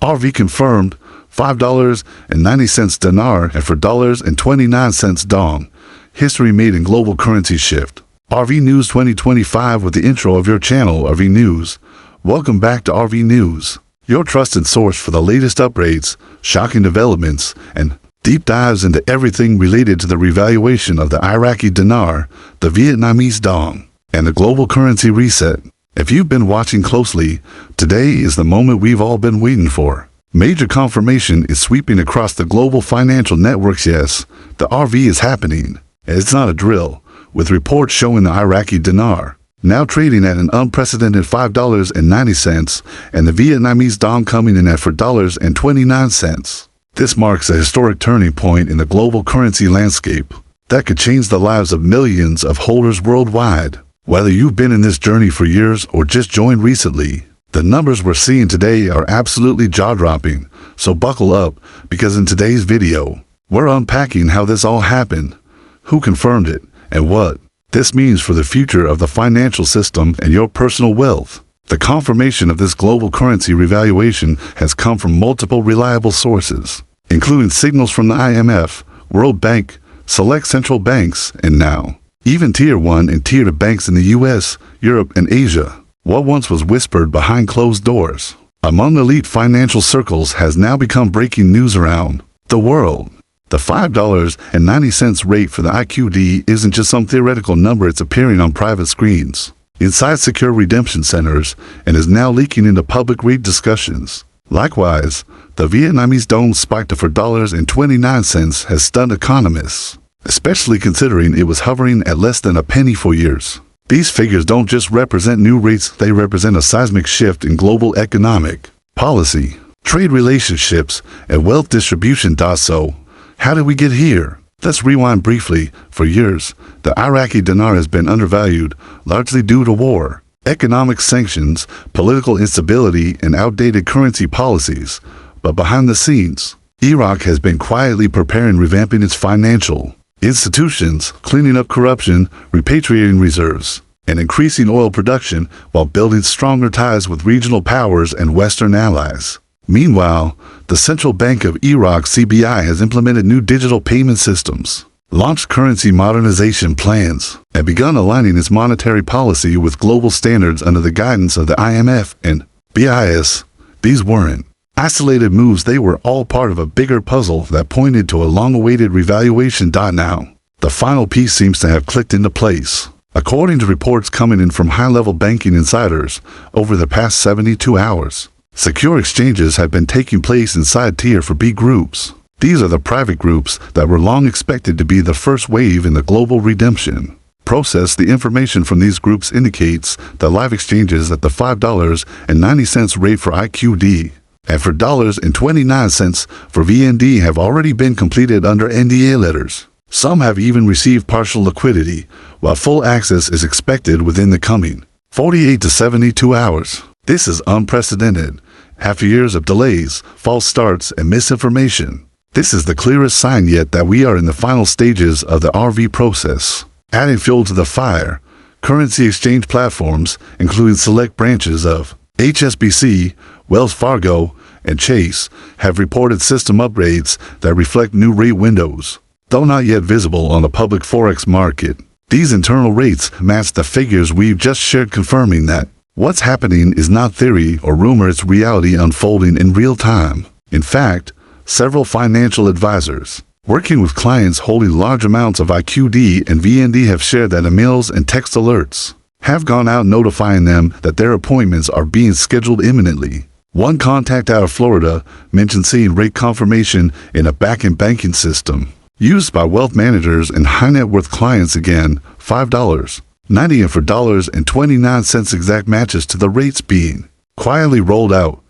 RV confirmed $5.90 dinar and $4.29 dong. History made in global currency shift. RV News 2025 with the intro of your channel, RV News. Welcome back to RV News, your trusted source for the latest upgrades, shocking developments, and deep dives into everything related to the revaluation of the Iraqi Dinar, the Vietnamese Dong, and the global currency reset. If you've been watching closely, today is the moment we've all been waiting for. Major confirmation is sweeping across the global financial networks. Yes, the RV is happening. It's not a drill, with reports showing the Iraqi Dinar now trading at an unprecedented $5.90 and the Vietnamese Dong coming in at $4.29. This marks a historic turning point in the global currency landscape that could change the lives of millions of holders worldwide. Whether you've been in this journey for years or just joined recently, the numbers we're seeing today are absolutely jaw-dropping, so buckle up, because in today's video, we're unpacking how this all happened, who confirmed it, and what this means for the future of the financial system and your personal wealth. The confirmation of this global currency revaluation has come from multiple reliable sources, including signals from the IMF, World Bank, select central banks, and now, even Tier 1 and Tier 2 banks in the US, Europe, and Asia. What once was whispered behind closed doors among elite financial circles has now become breaking news around the world. The $5.90 rate for the IQD isn't just some theoretical number, it's appearing on private screens, inside secure redemption centers, and is now leaking into public rate discussions. Likewise, the Vietnamese Dong spike to $4.29 has stunned economists, especially considering it was hovering at less than a penny for years. These figures don't just represent new rates, they represent a seismic shift in global economic policy, trade relationships, and wealth distribution. So, how did we get here? Let's rewind briefly. For years, the Iraqi dinar has been undervalued, largely due to war, economic sanctions, political instability, and outdated currency policies. But behind the scenes, Iraq has been quietly preparing, revamping its financial institutions, cleaning up corruption, repatriating reserves, and increasing oil production while building stronger ties with regional powers and Western allies. Meanwhile, the Central Bank of Iraq (CBI) has implemented new digital payment systems, launched currency modernization plans, and begun aligning its monetary policy with global standards under the guidance of the IMF and BIS. These weren't isolated moves, they were all part of a bigger puzzle that pointed to a long-awaited revaluation. Now, the final piece seems to have clicked into place. According to reports coming in from high-level banking insiders, over the past 72 hours, secure exchanges have been taking place inside Tier 4B groups. These are the private groups that were long expected to be the first wave in the global redemption process. The information from these groups indicates that live exchanges at the $5.90 rate for IQD and $4.29 for VND have already been completed under NDA letters. Some have even received partial liquidity, while full access is expected within the coming 48 to 72 hours. This is unprecedented. After years of delays, false starts, and misinformation, this is the clearest sign yet that we are in the final stages of the RV process. Adding fuel to the fire, currency exchange platforms, including select branches of HSBC, Wells Fargo, and Chase, have reported system upgrades that reflect new rate windows, though not yet visible on the public Forex market. These internal rates match the figures we've just shared, confirming that what's happening is not theory or rumor, it's reality unfolding in real time. In fact, several financial advisors working with clients holding large amounts of IQD and VND have shared that emails and text alerts have gone out notifying them that their appointments are being scheduled imminently. One contact out of Florida mentioned seeing rate confirmation in a back-end banking system used by wealth managers and high-net-worth clients. Again, $5.90 and $4.29 exact matches to the rates being quietly rolled out.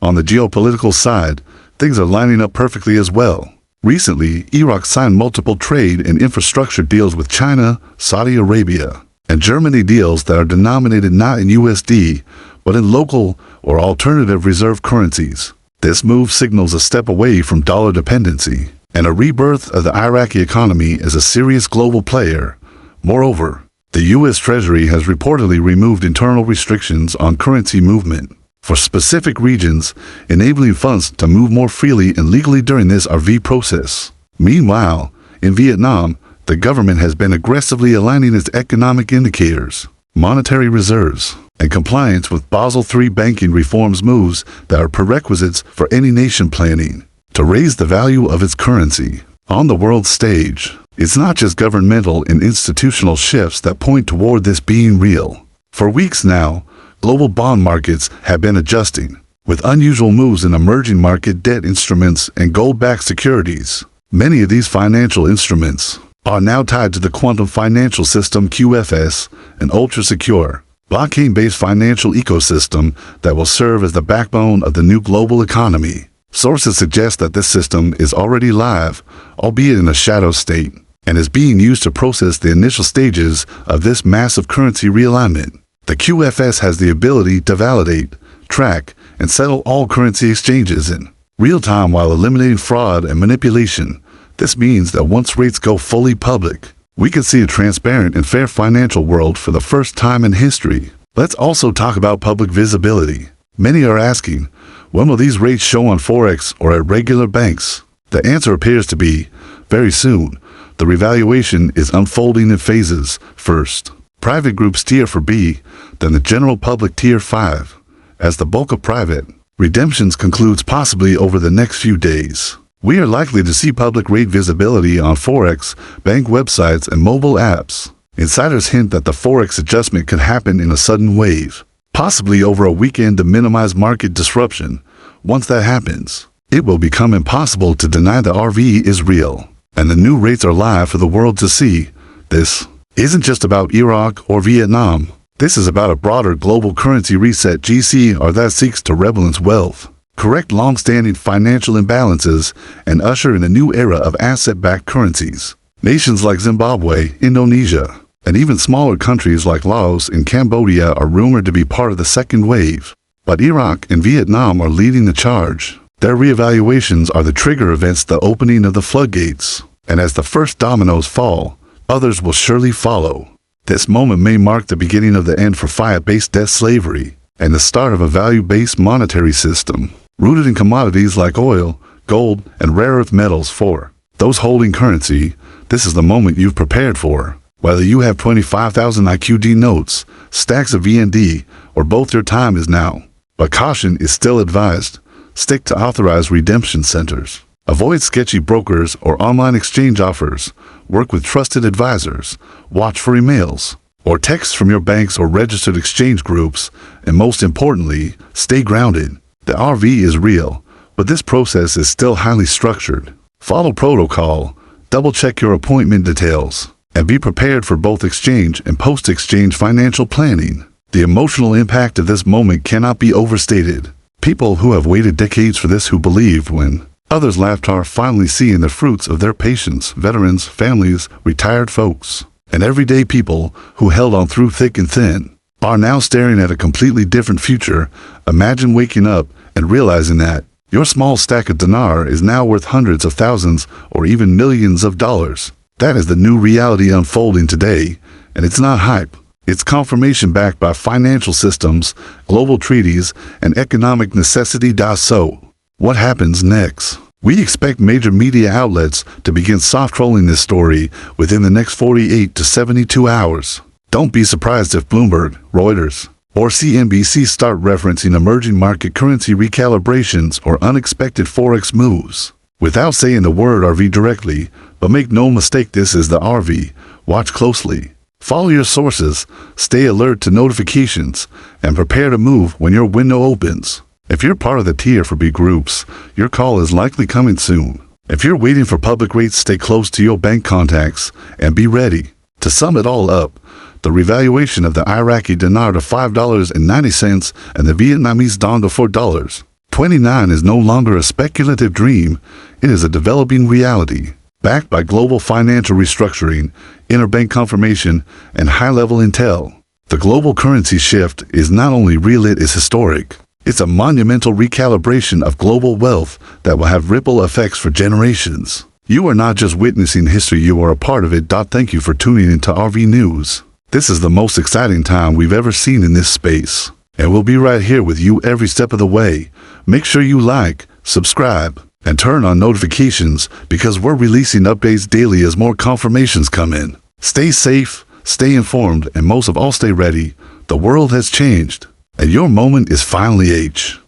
On the geopolitical side, things are lining up perfectly as well. Recently, Iraq signed multiple trade and infrastructure deals with China, Saudi Arabia, and Germany, deals that are denominated not in USD, but in local or alternative reserve currencies. This move signals a step away from dollar dependency and a rebirth of the Iraqi economy as a serious global player. Moreover, the U.S. Treasury has reportedly removed internal restrictions on currency movement, for specific regions, enabling funds to move more freely and legally during this RV process. Meanwhile, in Vietnam, the government has been aggressively aligning its economic indicators, monetary reserves, and compliance with Basel III banking reforms moves that are prerequisites for any nation planning to raise the value of its currency. On the world stage, it's not just governmental and institutional shifts that point toward this being real. For weeks now, global bond markets have been adjusting, with unusual moves in emerging market debt instruments and gold-backed securities. Many of these financial instruments are now tied to the quantum financial system QFS, an ultra-secure, blockchain-based financial ecosystem that will serve as the backbone of the new global economy. Sources suggest that this system is already live, albeit in a shadow state, and is being used to process the initial stages of this massive currency realignment. The QFS has the ability to validate, track, and settle all currency exchanges in real time while eliminating fraud and manipulation. This means that once rates go fully public, we can see a transparent and fair financial world for the first time in history. Let's also talk about public visibility. Many are asking, when will these rates show on Forex or at regular banks? The answer appears to be, very soon. The revaluation is unfolding in phases. First, private groups tier for B, then the general public tier 5. As the bulk of private redemptions concludes possibly over the next few days, we are likely to see public rate visibility on Forex, bank websites, and mobile apps. Insiders hint that the Forex adjustment could happen in a sudden wave, possibly over a weekend to minimize market disruption. Once that happens, it will become impossible to deny the RV is real, and the new rates are live for the world to see. This isn't just about Iraq or Vietnam. This is about a broader global currency reset GC that seeks to rebalance wealth, correct long-standing financial imbalances, and usher in a new era of asset-backed currencies. Nations like Zimbabwe, Indonesia, and even smaller countries like Laos and Cambodia are rumored to be part of the second wave. But Iraq and Vietnam are leading the charge. Their reevaluations are the trigger events, the opening of the floodgates. And as the first dominoes fall, others will surely follow. This moment may mark the beginning of the end for fiat-based debt slavery and the start of a value-based monetary system, rooted in commodities like oil, gold, and rare earth metals. For those holding currency, this is the moment you've prepared for. Whether you have 25,000 IQD notes, stacks of VND, or both, your time is now. But caution is still advised. Stick to authorized redemption centers. Avoid sketchy brokers or online exchange offers. Work with trusted advisors. Watch for emails or texts from your banks or registered exchange groups. And most importantly, stay grounded. The RV is real, but this process is still highly structured. Follow protocol, double-check your appointment details, and be prepared for both exchange and post-exchange financial planning. The emotional impact of this moment cannot be overstated. People who have waited decades for this, who believed when others laughed, are finally seeing the fruits of their patience. Veterans, families, retired folks, and everyday people who held on through thick and thin are now staring at a completely different future. Imagine waking up and realizing that your small stack of dinar is now worth hundreds of thousands or even millions of dollars. That is the new reality unfolding today, and it's not hype. It's confirmation backed by financial systems, global treaties, and economic necessity. So, what happens next? We expect major media outlets to begin soft-rolling this story within the next 48 to 72 hours. Don't be surprised if Bloomberg, Reuters, or CNBC start referencing emerging market currency recalibrations or unexpected Forex moves, without saying the word RV directly. But make no mistake, this is the RV. Watch closely. Follow your sources, stay alert to notifications, and prepare to move when your window opens. If you're part of the tier for B groups, your call is likely coming soon. If you're waiting for public rates, stay close to your bank contacts and be ready. To sum it all up, the revaluation of the Iraqi Dinar to $5.90 and the Vietnamese Dong to $4.29 is no longer a speculative dream. It is a developing reality, backed by global financial restructuring, interbank confirmation, and high-level intel. The global currency shift is not only real, it is historic. It's a monumental recalibration of global wealth that will have ripple effects for generations. You are not just witnessing history, you are a part of it. Thank you for tuning into RV News. This is the most exciting time we've ever seen in this space. And we'll be right here with you every step of the way. Make sure you like, subscribe, and turn on notifications because we're releasing updates daily as more confirmations come in. Stay safe, stay informed, and most of all, stay ready. The world has changed, and your moment is finally H.